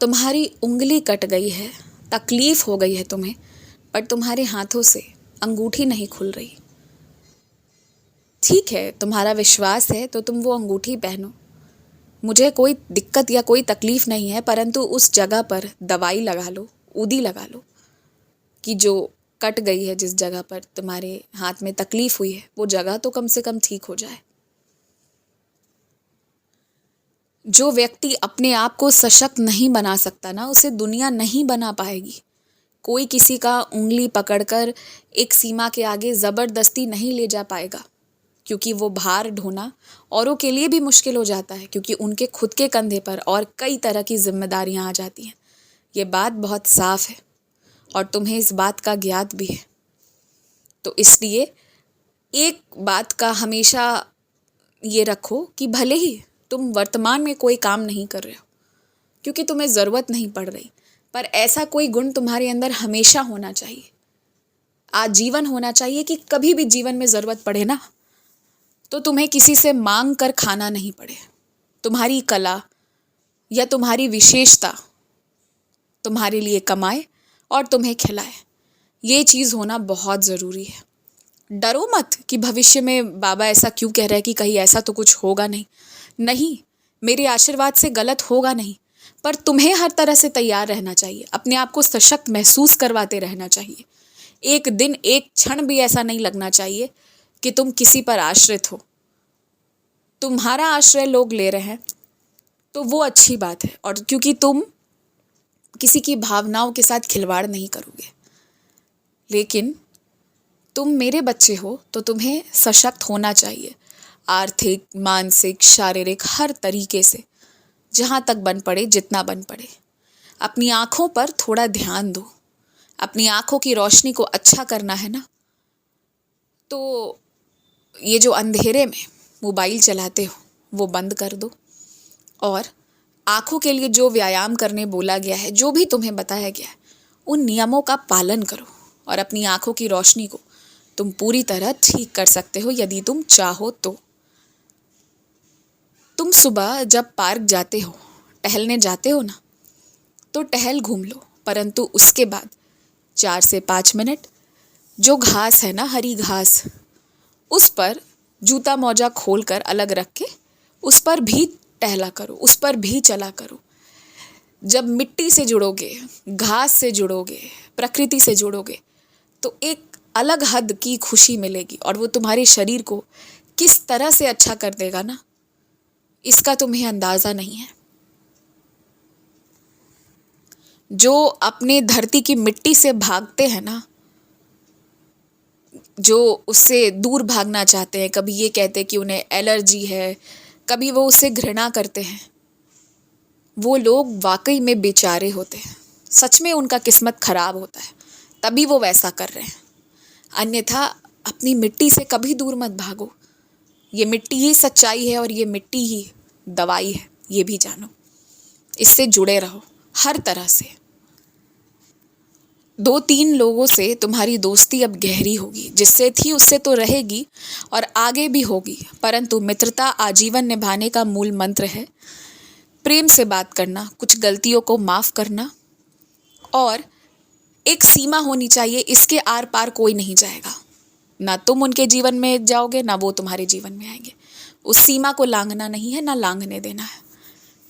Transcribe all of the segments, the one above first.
तुम्हारी उंगली कट गई है, तकलीफ हो गई है तुम्हें, पर तुम्हारे हाथों से अंगूठी नहीं खुल रही। ठीक है, तुम्हारा विश्वास है तो तुम वो अंगूठी पहनो, मुझे कोई दिक्कत या कोई तकलीफ नहीं है, परंतु उस जगह पर दवाई लगा लो, ऊदी लगा लो कि जो कट गई है, जिस जगह पर तुम्हारे हाथ में तकलीफ हुई है, वो जगह तो कम से कम ठीक हो जाए। जो व्यक्ति अपने आप को सशक्त नहीं बना सकता ना, उसे दुनिया नहीं बना पाएगी। कोई किसी का उंगली पकड़कर एक सीमा के आगे ज़बरदस्ती नहीं ले जा पाएगा, क्योंकि वो भार ढोना औरों के लिए भी मुश्किल हो जाता है, क्योंकि उनके खुद के कंधे पर और कई तरह की जिम्मेदारियां आ जाती हैं। ये बात बहुत साफ है और तुम्हें इस बात का ज्ञात भी है। तो इसलिए एक बात का हमेशा ये रखो कि भले ही तुम वर्तमान में कोई काम नहीं कर रहे हो, क्योंकि तुम्हें ज़रूरत नहीं पड़ रही, पर ऐसा कोई गुण तुम्हारे अंदर हमेशा होना चाहिए, आजीवन होना चाहिए कि कभी भी जीवन में ज़रूरत पड़े ना, तो तुम्हें किसी से मांग कर खाना नहीं पड़े। तुम्हारी कला या तुम्हारी विशेषता तुम्हारे लिए कमाए और तुम्हें खिलाए। ये चीज़ होना बहुत ज़रूरी है। डरो मत कि भविष्य में बाबा ऐसा क्यों कह रहे हैं कि कहीं ऐसा तो कुछ होगा नहीं। नहीं, मेरे आशीर्वाद से गलत होगा नहीं, पर तुम्हें हर तरह से तैयार रहना चाहिए, अपने आप को सशक्त महसूस करवाते रहना चाहिए। एक दिन एक क्षण भी ऐसा नहीं लगना चाहिए कि तुम किसी पर आश्रित हो। तुम्हारा आश्रय लोग ले रहे हैं तो वो अच्छी बात है, और क्योंकि तुम किसी की भावनाओं के साथ खिलवाड़ नहीं करोगे। लेकिन तुम मेरे बच्चे हो तो तुम्हें सशक्त होना चाहिए, आर्थिक, मानसिक, शारीरिक, हर तरीके से, जहाँ तक बन पड़े, जितना बन पड़े। अपनी आँखों पर थोड़ा ध्यान दो। अपनी आँखों की रोशनी को अच्छा करना है ना, तो ये जो अंधेरे में मोबाइल चलाते हो वो बंद कर दो, और आँखों के लिए जो व्यायाम करने बोला गया है, जो भी तुम्हें बताया गया है, उन नियमों का पालन करो, और अपनी आँखों की रोशनी को तुम पूरी तरह ठीक कर सकते हो यदि तुम चाहो तो। तुम सुबह जब पार्क जाते हो, टहलने जाते हो ना, तो टहल घूम लो, परंतु उसके बाद 4 से 5 मिनट जो घास है ना, हरी घास, उस पर जूता मोजा खोल कर अलग रख के उस पर भी टहला करो, उस पर भी चला करो। जब मिट्टी से जुड़ोगे, घास से जुड़ोगे, प्रकृति से जुड़ोगे, तो एक अलग हद की खुशी मिलेगी, और वो तुम्हारे शरीर को किस तरह से अच्छा कर देगा ना, इसका तुम्हें अंदाज़ा नहीं है। जो अपने धरती की मिट्टी से भागते हैं ना, जो उससे दूर भागना चाहते हैं, कभी ये कहते हैं कि उन्हें एलर्जी है, कभी वो उससे घृणा करते हैं, वो लोग वाकई में बेचारे होते हैं। सच में उनका किस्मत खराब होता है, तभी वो वैसा कर रहे हैं। अन्यथा अपनी मिट्टी से कभी दूर मत भागो। ये मिट्टी ही सच्चाई है और ये मिट्टी ही दवाई है, ये भी जानो। इससे जुड़े रहो हर तरह से। 2-3 लोगों से तुम्हारी दोस्ती अब गहरी होगी, जिससे थी उससे तो रहेगी और आगे भी होगी, परंतु मित्रता आजीवन निभाने का मूल मंत्र है। प्रेम से बात करना, कुछ गलतियों को माफ़ करना, और एक सीमा होनी चाहिए, इसके आर पार कोई नहीं जाएगा। ना तुम उनके जीवन में जाओगे, ना वो तुम्हारे जीवन में आएंगे। उस सीमा को लांघना नहीं है, ना लांघने देना है।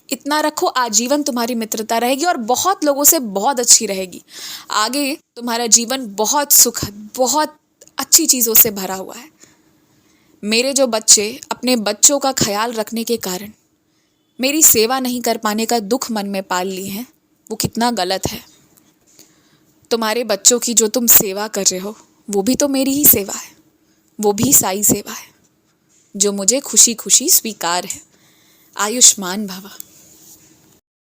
इतना रखो, आजीवन तुम्हारी मित्रता रहेगी और बहुत लोगों से बहुत अच्छी रहेगी। आगे तुम्हारा जीवन बहुत सुखद, बहुत अच्छी चीज़ों से भरा हुआ है। मेरे जो बच्चे अपने बच्चों का ख्याल रखने के कारण मेरी सेवा नहीं कर पाने का दुख मन में पाल लिए हैं, वो कितना गलत है। तुम्हारे बच्चों की जो तुम सेवा कर रहे हो, वो भी तो मेरी ही सेवा है, वो भी साई सेवा है, जो मुझे खुशी खुशी स्वीकार है। आयुष्मान भव।